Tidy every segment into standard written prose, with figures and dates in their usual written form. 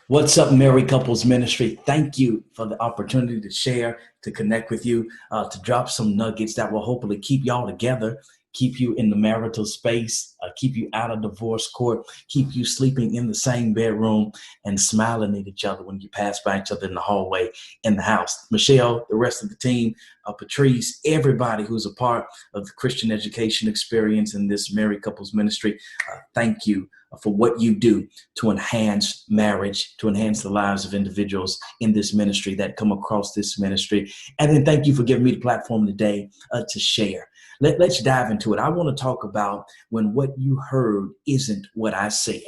What's up, Married Couples Ministry? Thank you for the opportunity to share, to connect with you, to drop some nuggets that will hopefully keep y'all together, keep you in the marital space, keep you out of divorce court, keep you sleeping in the same bedroom and smiling at each other when you pass by each other in the hallway in the house. Michelle, the rest of the team, Patrice, everybody who's a part of the Christian education experience in this Married Couples Ministry, thank you for what you do to enhance marriage, to enhance the lives of individuals in this ministry that come across this ministry. And then thank you for giving me the platform today to share. Let's dive into it. I want to talk about when what you heard isn't what I said.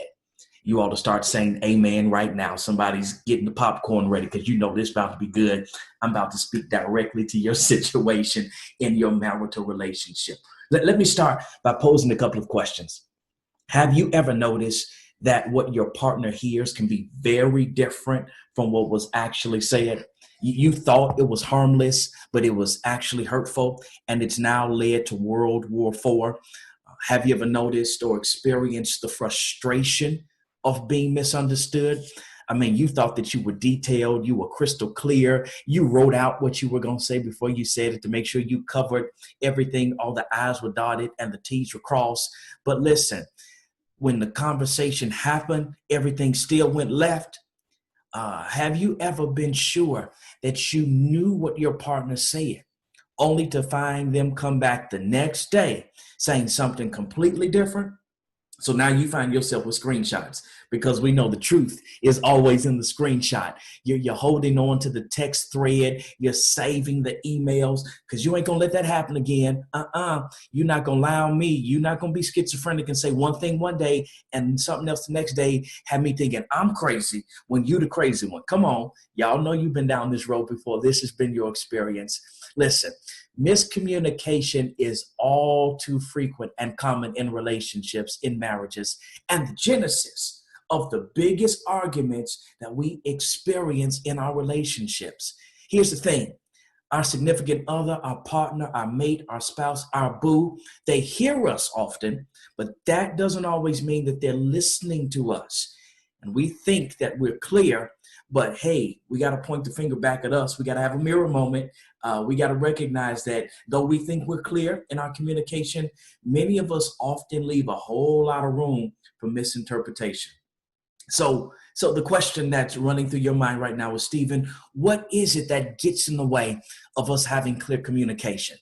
You ought to start saying amen right now. Somebody's getting the popcorn ready because you know this is about to be good. I'm about to speak directly to your situation in your marital relationship. Let me start by posing a couple of questions. Have you ever noticed that what your partner hears can be very different from what was actually said? You thought it was harmless, but it was actually hurtful, and it's now led to World War IV. Have you ever noticed or experienced the frustration of being misunderstood? I mean, you thought that you were detailed, you were crystal clear, you wrote out what you were going to say before you said it to make sure you covered everything, all the I's were dotted and the T's were crossed. But listen, when the conversation happened, everything still went left. Have you ever been sure that you knew what your partner said, only to find them come back the next day saying something completely different? So now you find yourself with screenshots because we know the truth is always in the screenshot. You're holding on to the text thread. You're saving the emails because you ain't going to let that happen again. You're not going to allow me. You're not going to be schizophrenic and say one thing one day and something else the next day. Have me thinking I'm crazy when you the crazy one. Come on. Y'all know you've been down this road before. This has been your experience. Listen. Miscommunication is all too frequent and common in relationships, in marriages, and the genesis of the biggest arguments that we experience in our relationships. Here's the thing. Our significant other, our partner, our mate, our spouse, our boo, they hear us often, but that doesn't always mean that they're listening to us. And we think that we're clear, but hey, we got to point the finger back at us. We got to have a mirror moment. We got to recognize that though we think we're clear in our communication, many of us often leave a whole lot of room for misinterpretation. So the question that's running through your mind right now is, Stephen, what is it that gets in the way of us having clear communication?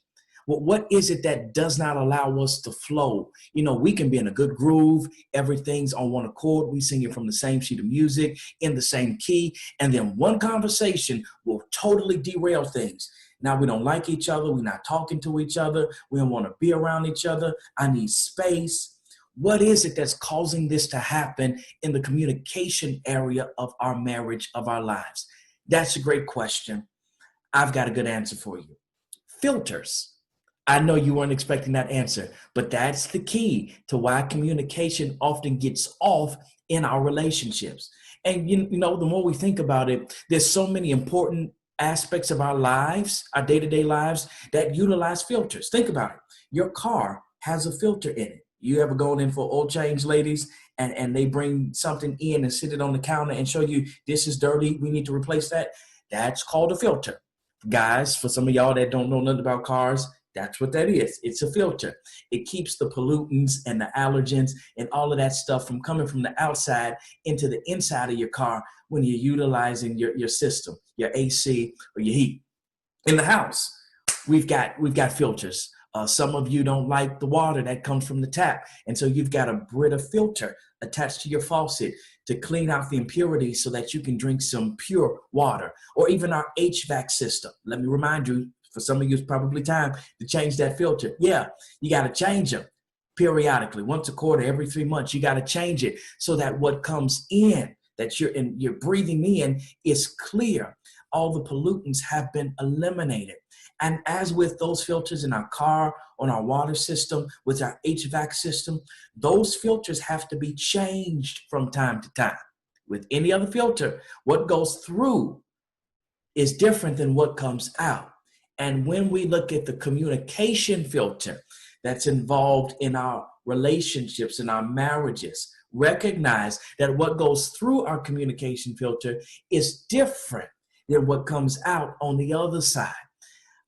What is it that does not allow us to flow? You know, we can be in a good groove. Everything's on one accord. We sing it from the same sheet of music in the same key. And then one conversation will totally derail things. Now we don't like each other. We're not talking to each other. We don't want to be around each other. I need space. What is it that's causing this to happen in the communication area of our marriage, of our lives? That's a great question. I've got a good answer for you. Filters. I know you weren't expecting that answer, but that's the key to why communication often gets off in our relationships. And you know, the more we think about it, there's so many important aspects of our lives, our day-to-day lives, that utilize filters. Think about it. Your car has a filter in it. You ever gone in for oil change, ladies, and they bring something in and sit it on the counter and show you this is dirty, we need to replace that? That's called a filter. Guys, for some of y'all that don't know nothing about cars, that's what that is. It's a filter. It keeps the pollutants and the allergens and all of that stuff from coming from the outside into the inside of your car when you're utilizing your system, your AC or your heat. In the house, we've got filters. Some of you don't like the water that comes from the tap, and so you've got a Brita filter attached to your faucet to clean out the impurities so that you can drink some pure water. Or even our HVAC system. Let me remind you, for some of you, it's probably time to change that filter. Yeah, you got to change them periodically, once a quarter, every 3 months. You got to change it so that what comes in, that you're breathing in, is clear. All the pollutants have been eliminated. And as with those filters in our car, on our water system, with our HVAC system, those filters have to be changed from time to time. With any other filter, what goes through is different than what comes out. And when we look at the communication filter that's involved in our relationships, in our marriages, Recognize that what goes through our communication filter is different than what comes out on the other side.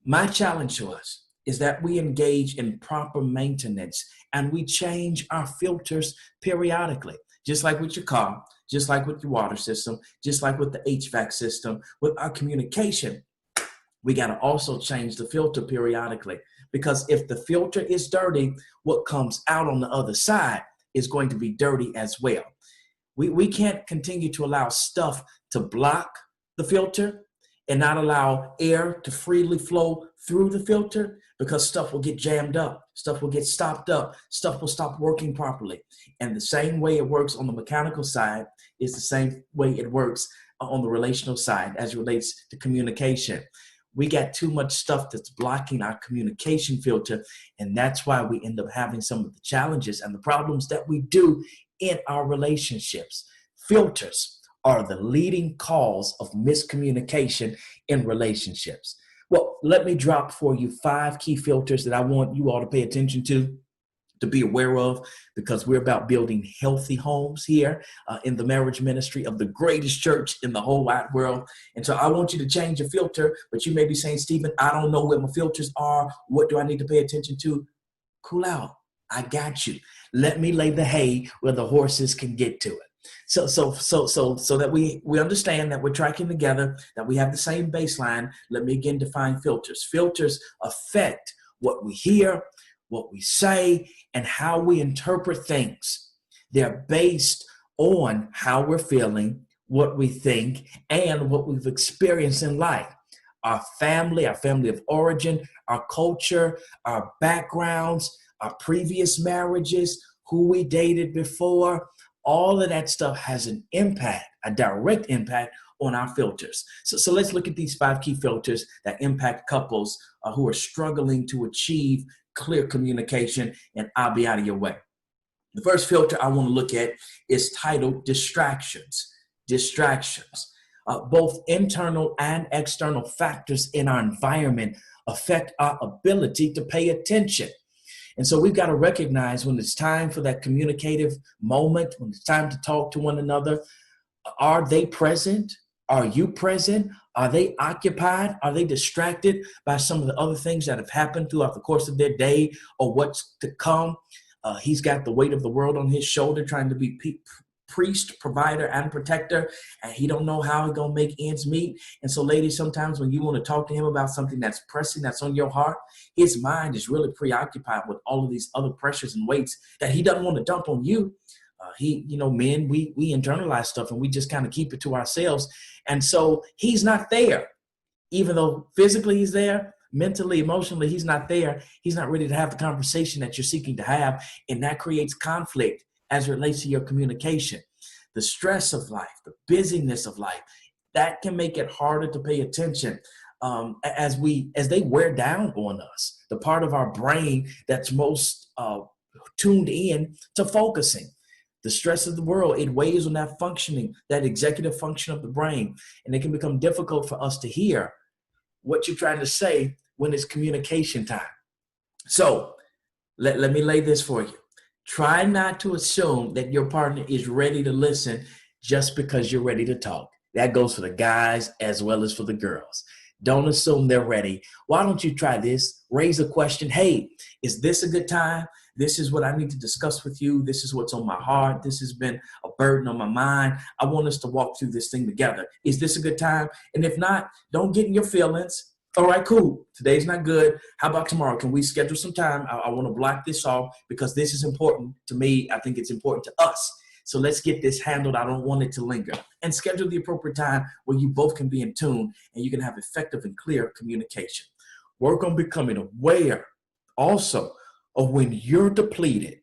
My challenge to us is that we engage in proper maintenance and we change our filters periodically, just like with your car, just like with your water system, just like with the HVAC system, with our communication. We got to also change the filter periodically, because if the filter is dirty, what comes out on the other side is going to be dirty as well. We can't continue to allow stuff to block the filter and not allow air to freely flow through the filter, because stuff will get jammed up, stuff will get stopped up, stuff will stop working properly. And the same way it works on the mechanical side is the same way it works on the relational side as it relates to communication. We got too much stuff that's blocking our communication filter, and that's why we end up having some of the challenges and the problems that we do in our relationships. Filters are the leading cause of miscommunication in relationships. Well, let me drop for you 5 key filters that I want you all to pay attention to be aware of, because we're about building healthy homes here in the marriage ministry of the greatest church in the whole wide world. And so I want you to change your filter, but you may be saying, Stephen, I don't know where my filters are. What do I need to pay attention to? Cool out. I got you. Let me lay the hay where the horses can get to it. So that we understand that we're tracking together, that we have the same baseline. Let me again define filters. Filters affect what we hear, what we say, and how we interpret things. They're based on how we're feeling, what we think, and what we've experienced in life. Our family of origin, our culture, our backgrounds, our previous marriages, who we dated before, all of that stuff has an impact, a direct impact on our filters. So let's look at these 5 key filters that impact couples who are struggling to achieve clear communication, and I'll be out of your way. The first filter I want to look at is titled distractions. Distractions. Both internal and external factors in our environment affect our ability to pay attention. And so we've got to recognize when it's time for that communicative moment, when it's time to talk to one another, are they present? Are you present? Are they occupied? Are they distracted by some of the other things that have happened throughout the course of their day or what's to come? He's got the weight of the world on his shoulder, trying to be priest, provider, and protector, and he don't know how he's gonna make ends meet. And so, ladies, sometimes when you want to talk to him about something that's pressing, that's on your heart, his mind is really preoccupied with all of these other pressures and weights that he doesn't want to dump on you. Men, we internalize stuff and we just kind of keep it to ourselves. And so he's not there, even though physically he's there, mentally, emotionally, he's not there. He's not ready to have the conversation that you're seeking to have. And that creates conflict as it relates to your communication. The stress of life, the busyness of life, that can make it harder to pay attention as they wear down on us, the part of our brain that's most tuned in to focusing. The stress of the world, it weighs on that functioning, that executive function of the brain. And it can become difficult for us to hear what you're trying to say when it's communication time. So let me lay this for you. Try not to assume that your partner is ready to listen just because you're ready to talk. That goes for the guys as well as for the girls. Don't assume they're ready. Why don't you try this? Raise a question. Hey, is this a good time? This is what I need to discuss with you. This is what's on my heart. This has been a burden on my mind. I want us to walk through this thing together. Is this a good time? And if not, don't get in your feelings. All right, cool. Today's not good. How about tomorrow? Can we schedule some time? I want to block this off because this is important to me. I think it's important to us. So let's get this handled. I don't want it to linger. And schedule the appropriate time where you both can be in tune and you can have effective and clear communication. Work on becoming aware also of when you're depleted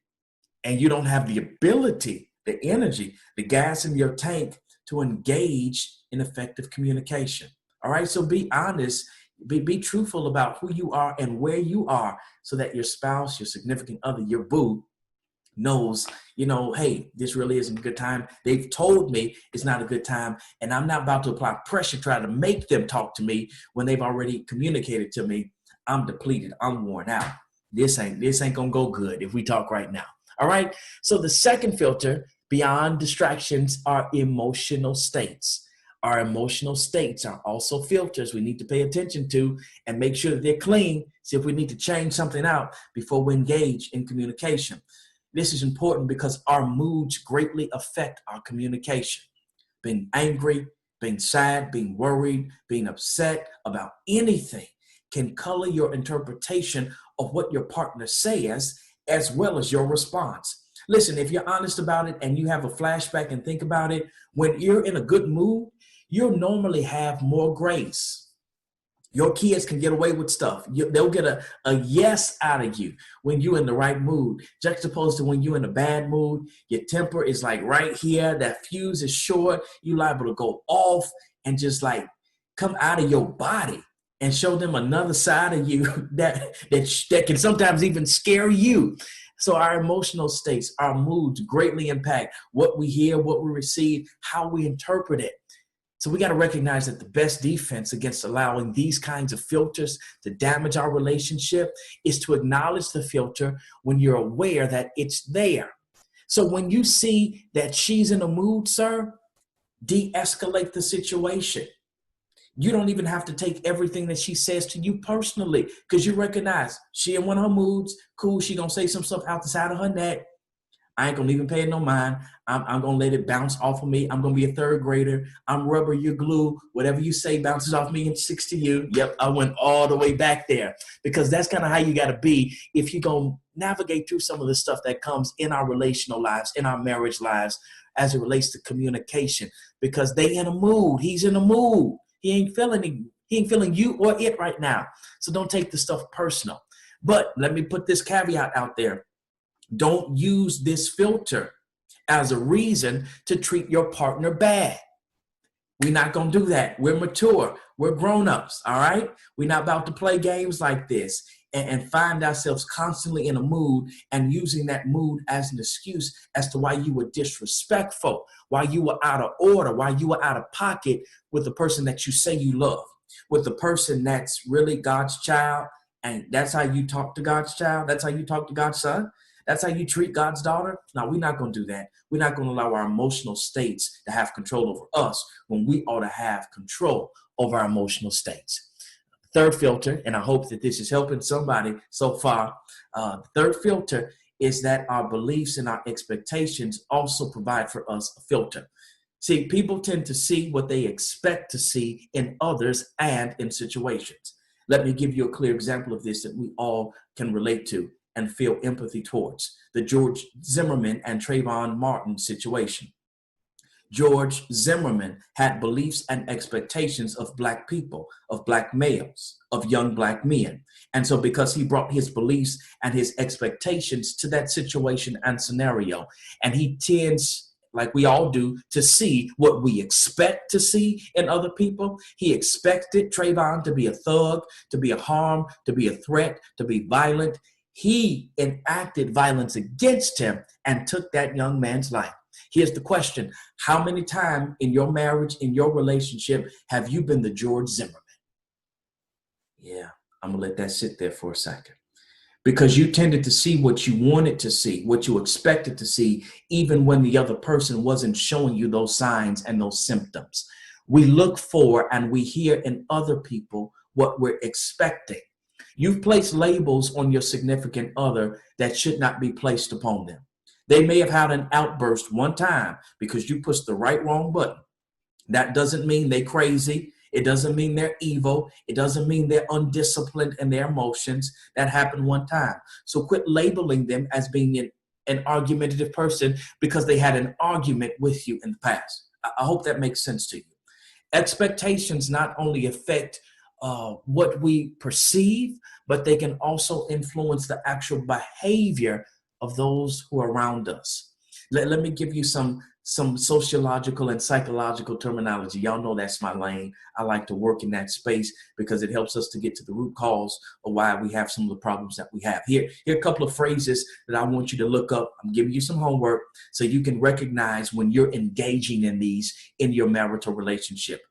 and you don't have the ability, the energy, the gas in your tank to engage in effective communication. All right, so be honest, be truthful about who you are and where you are so that your spouse, your significant other, your boo knows, hey, this really isn't a good time. They've told me it's not a good time, and I'm not about to apply pressure, try to make them talk to me when they've already communicated to me. I'm depleted. I'm worn out. This ain't gonna go good if we talk right now. All right. So the second filter, Beyond distractions are emotional states. Our emotional states are also filters we need to pay attention to and make sure that they're clean. See if we need to change something out before we engage in communication. This is important because our moods greatly affect our communication. Being angry, being sad, being worried, being upset about anything can color your interpretation of what your partner says as well as your response. Listen, if you're honest about it and you have a flashback and think about it, when you're in a good mood, you'll normally have more grace. Your kids can get away with stuff. They'll get a yes out of you when you're in the right mood, juxtaposed to when you're in a bad mood. Your temper is like right here. That fuse is short. You're liable to go off and just like come out of your body and show them another side of you that can sometimes even scare you. So our emotional states, our moods greatly impact what we hear, what we receive, how we interpret it. So we got to recognize that the best defense against allowing these kinds of filters to damage our relationship is to acknowledge the filter when you're aware that it's there. So when you see that she's in a mood, sir, de-escalate the situation. You don't even have to take everything that she says to you personally because you recognize she in one of her moods. Cool, she going to say some stuff out the side of her neck. I ain't gonna even pay it no mind. I'm gonna let it bounce off of me. I'm gonna be a third grader. I'm rubber, you're glue. Whatever you say bounces off me and sticks to you. Yep, I went all the way back there because that's kind of how you gotta be if you're gonna navigate through some of the stuff that comes in our relational lives, in our marriage lives, as it relates to communication. Because they in a mood. He's in a mood. He ain't feeling you or it right now. So don't take the stuff personal. But let me put this caveat out there. Don't use this filter as a reason to treat your partner bad. We're not going to do that. We're mature. We're grown-ups, all right? We're not about to play games like this and find ourselves constantly in a mood and using that mood as an excuse as to why you were disrespectful, why you were out of order, why you were out of pocket with the person that you say you love, with the person that's really God's child, and that's how you talk to God's child. That's how you talk to God's son. That's how you treat God's daughter? No, we're not going to do that. We're not going to allow our emotional states to have control over us when we ought to have control over our emotional states. Third filter, and I hope that this is helping somebody so far. The third filter is that our beliefs and our expectations also provide for us a filter. See, people tend to see what they expect to see in others and in situations. Let me give you a clear example of this that we all can relate to and feel empathy towards: the George Zimmerman and Trayvon Martin situation. George Zimmerman had beliefs and expectations of Black people, of Black males, of young Black men. And so because he brought his beliefs and his expectations to that situation and scenario, and he tends, like we all do, to see what we expect to see in other people. He expected Trayvon to be a thug, to be a harm, to be a threat, to be violent. He enacted violence against him and took that young man's life. Here's the question: how many times in your marriage, in your relationship, have you been the George Zimmerman? Yeah, I'm gonna let that sit there for a second. Because you tended to see what you wanted to see, what you expected to see, even when the other person wasn't showing you those signs and those symptoms. We look for and we hear in other people what we're expecting. You've placed labels on your significant other that should not be placed upon them. They may have had an outburst one time because you pushed the wrong button. That doesn't mean they're crazy. It doesn't mean they're evil. It doesn't mean they're undisciplined in their emotions. That happened one time. So quit labeling them as being an argumentative person because they had an argument with you in the past. I hope that makes sense to you. Expectations not only affect what we perceive, but they can also influence the actual behavior of those who are around us. Let me give you some sociological and psychological terminology. Y'all know that's my lane. I like to work in that space because it helps us to get to the root cause of why we have some of the problems that we have. Here are a couple of phrases that I want you to look up. I'm giving you some homework so you can recognize when you're engaging in these in your marital relationship.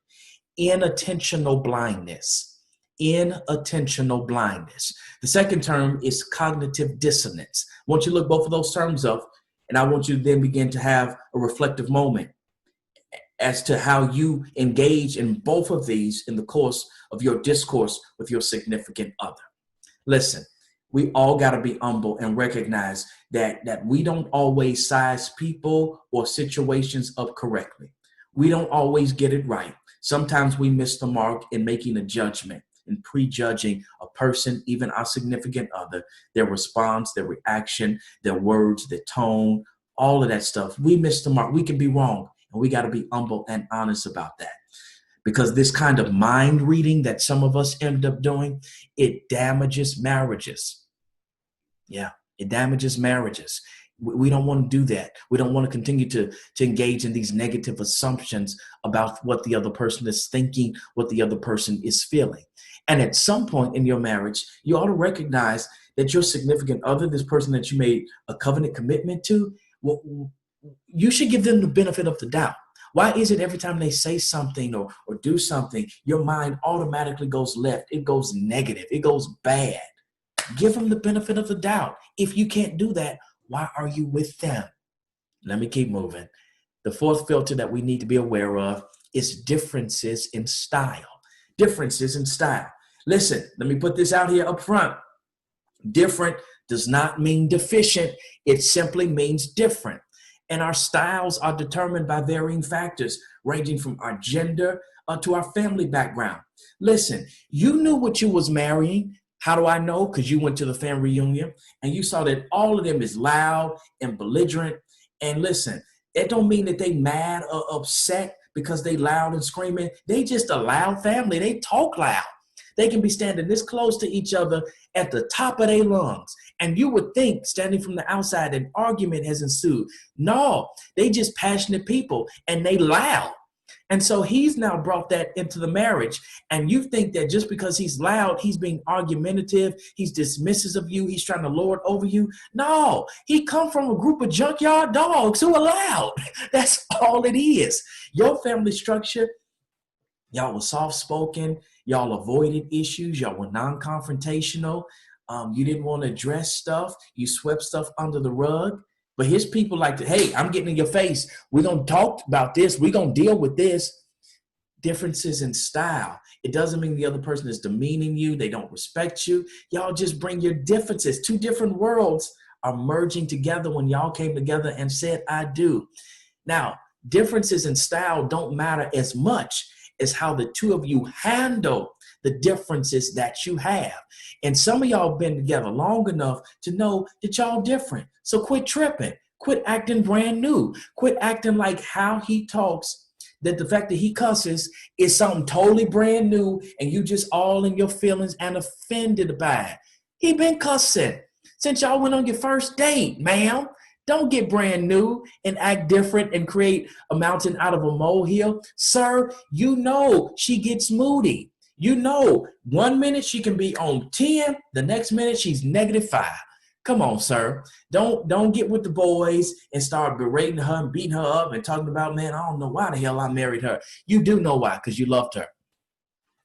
Inattentional blindness. Inattentional blindness. The second term is cognitive dissonance. I want you to look both of those terms up And I want you to then begin to have a reflective moment as to how you engage in both of these in the course of your discourse with your significant other. Listen, we all got to be humble and recognize that we don't always size people or situations up correctly. We don't always get it right. Sometimes we miss the mark in making a judgment and prejudging a person, even our significant other, their response, their reaction, their words, their tone, all of that stuff. We miss the mark. We can be wrong, and we got to be humble and honest about that. Because this kind of mind reading that some of us end up doing, it damages marriages. Yeah, it damages marriages. We don't want to do that. We don't want to continue to engage in these negative assumptions about what the other person is thinking, what the other person is feeling. And at some point in your marriage, you ought to recognize that your significant other, this person that you made a covenant commitment to, well, you should give them the benefit of the doubt. Why is it every time they say something or do something, your mind automatically goes left? It goes negative. It goes bad. Give them the benefit of the doubt. If you can't do that, why are you with them? Let me keep moving. The fourth filter that we need to be aware of is differences in style. Differences in style. Listen, let me put this out here up front. Different does not mean deficient. It simply means different. And our styles are determined by varying factors, ranging from our gender to our family background. Listen, you knew what you was marrying. How do I know? Because you went to the family reunion and you saw that all of them is loud and belligerent. And listen, it don't mean that they mad or upset because they loud and screaming. They just a loud family. They talk loud. They can be standing this close to each other at the top of their lungs. And you would think, standing from the outside, an argument has ensued. No, they just passionate people and they loud. And so he's now brought that into the marriage. And you think that just because he's loud, he's being argumentative, he's dismissive of you, he's trying to lord over you. No, he come from a group of junkyard dogs who are loud. That's all it is. Your family structure, y'all were soft-spoken. Y'all avoided issues. Y'all were non-confrontational. You didn't want to address stuff. You swept stuff under the rug. But his people like to, hey, I'm getting in your face. We're going to talk about this. We're going to deal with this. Differences in style. It doesn't mean the other person is demeaning you. They don't respect you. Y'all just bring your differences. Two different worlds are merging together when y'all came together and said, I do. Now, differences in style don't matter as much as how the two of you handle the differences that you have. And some of y'all been together long enough to know that y'all different. So quit tripping. Quit acting brand new. Quit acting like how he talks, that the fact that he cusses is something totally brand new and you just all in your feelings and offended by it. He been cussing since y'all went on your first date, ma'am. Don't get brand new and act different and create a mountain out of a molehill. Sir, you know she gets moody. You know, 1 minute she can be on 10, the next minute she's -5. Come on, sir. Don't get with the boys and start berating her and beating her up and talking about, man, I don't know why the hell I married her. You do know why, because you loved her.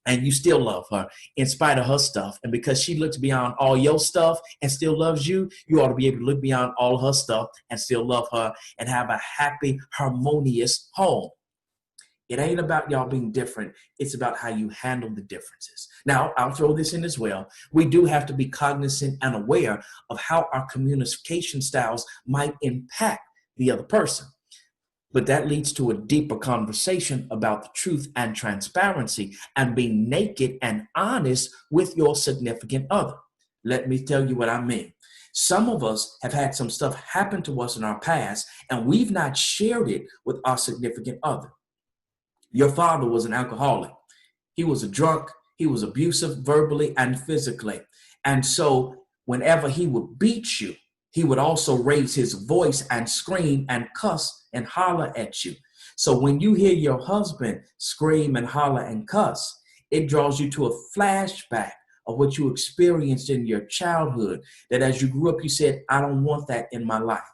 And you still love her in spite of her stuff. And because she looks beyond all your stuff and still loves you, you ought to be able to look beyond all her stuff and still love her and have a happy, harmonious home. It ain't about y'all being different. It's about how you handle the differences. Now, I'll throw this in as well. We do have to be cognizant and aware of how our communication styles might impact the other person. But that leads to a deeper conversation about the truth and transparency and being naked and honest with your significant other. Let me tell you what I mean. Some of us have had some stuff happen to us in our past, and we've not shared it with our significant other. Your father was an alcoholic. He was a drunk. He was abusive verbally and physically. And so whenever he would beat you, he would also raise his voice and scream and cuss and holler at you. So when you hear your husband scream and holler and cuss, it draws you to a flashback of what you experienced in your childhood, that as you grew up, you said, I don't want that in my life.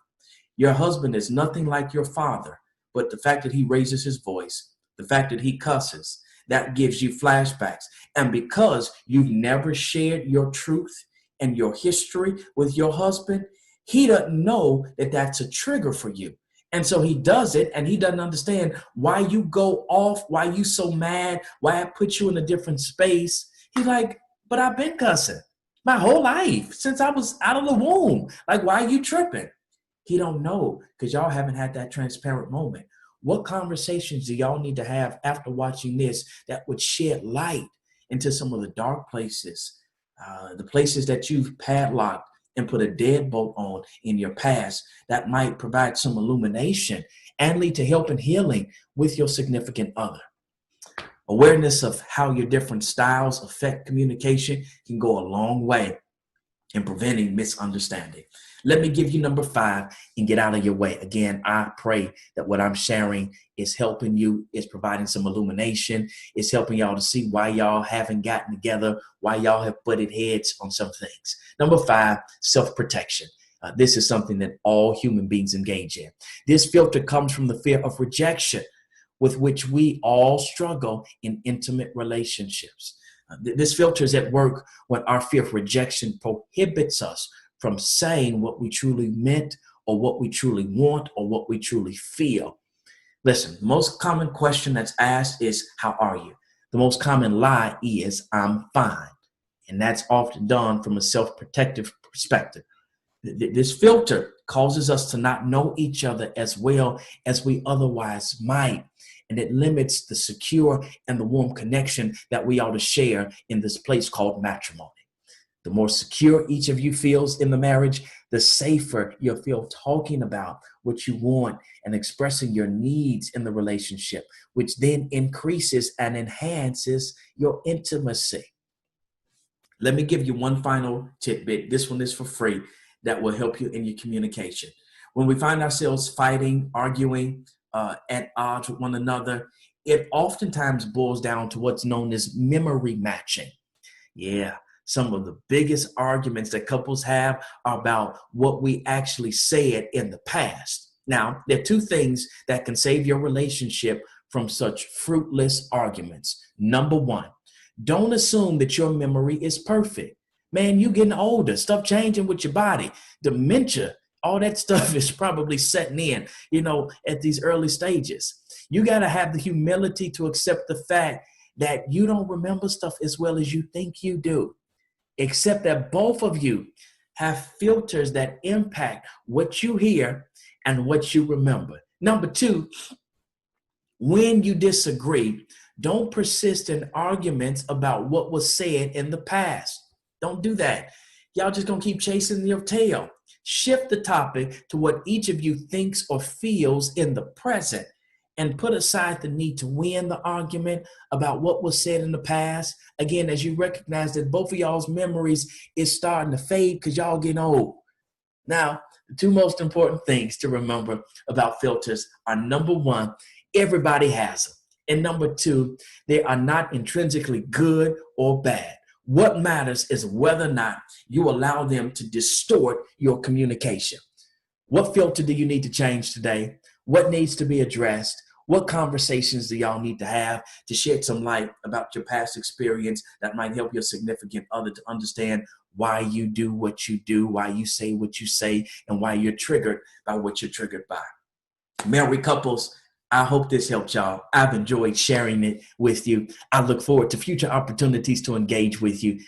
Your husband is nothing like your father, but the fact that he raises his voice, the fact that he cusses, that gives you flashbacks. And because you've never shared your truth and your history with your husband, He doesn't know that that's a trigger for you. And so he does it, and he doesn't understand why you go off, why you so mad, why I put you in a different space. He's like, but I've been cussing my whole life since I was out of the womb. Like, why are you tripping? He don't know because y'all haven't had that transparent moment. What conversations do y'all need to have after watching this that would shed light into some of the dark places, the places that you've padlocked and put a deadbolt on in your past that might provide some illumination and lead to help and healing with your significant other? Awareness of how your different styles affect communication can go a long way in preventing misunderstanding. Let me give you number 5 and get out of your way. Again, I pray that what I'm sharing is helping you, is providing some illumination, is helping y'all to see why y'all haven't gotten together, why y'all have butted heads on some things. Number 5, self-protection. This is something that all human beings engage in. This filter comes from the fear of rejection with which we all struggle in intimate relationships. This filter is at work when our fear of rejection prohibits us from saying what we truly meant or what we truly want or what we truly feel. Listen, the most common question that's asked is, how are you? The most common lie is, I'm fine. And that's often done from a self-protective perspective. This filter causes us to not know each other as well as we otherwise might. And it limits the secure and the warm connection that we ought to share in this place called matrimony. The more secure each of you feels in the marriage, the safer you'll feel talking about what you want and expressing your needs in the relationship, which then increases and enhances your intimacy. Let me give you one final tidbit. This one is for free that will help you in your communication. When we find ourselves fighting, arguing, at odds with one another, it oftentimes boils down to what's known as memory matching. Yeah. Some of the biggest arguments that couples have are about what we actually said in the past. Now, there are 2 things that can save your relationship from such fruitless arguments. Number 1, don't assume that your memory is perfect. Man, you getting older, stuff changing with your body, dementia, all that stuff is probably setting in, at these early stages. You got to have the humility to accept the fact that you don't remember stuff as well as you think you do. Except that both of you have filters that impact what you hear and what you remember. Number 2, when you disagree, don't persist in arguments about what was said in the past. Don't do that. Y'all just gonna keep chasing your tail. Shift the topic to what each of you thinks or feels in the present, and put aside the need to win the argument about what was said in the past. Again, as you recognize that both of y'all's memories is starting to fade because y'all getting old. Now, the 2 most important things to remember about filters are, number 1, everybody has them. And number 2, they are not intrinsically good or bad. What matters is whether or not you allow them to distort your communication. What filter do you need to change today? What needs to be addressed? What conversations do y'all need to have to shed some light about your past experience that might help your significant other to understand why you do what you do, why you say what you say, and why you're triggered by what you're triggered by? Married couples, I hope this helped y'all. I've enjoyed sharing it with you. I look forward to future opportunities to engage with you.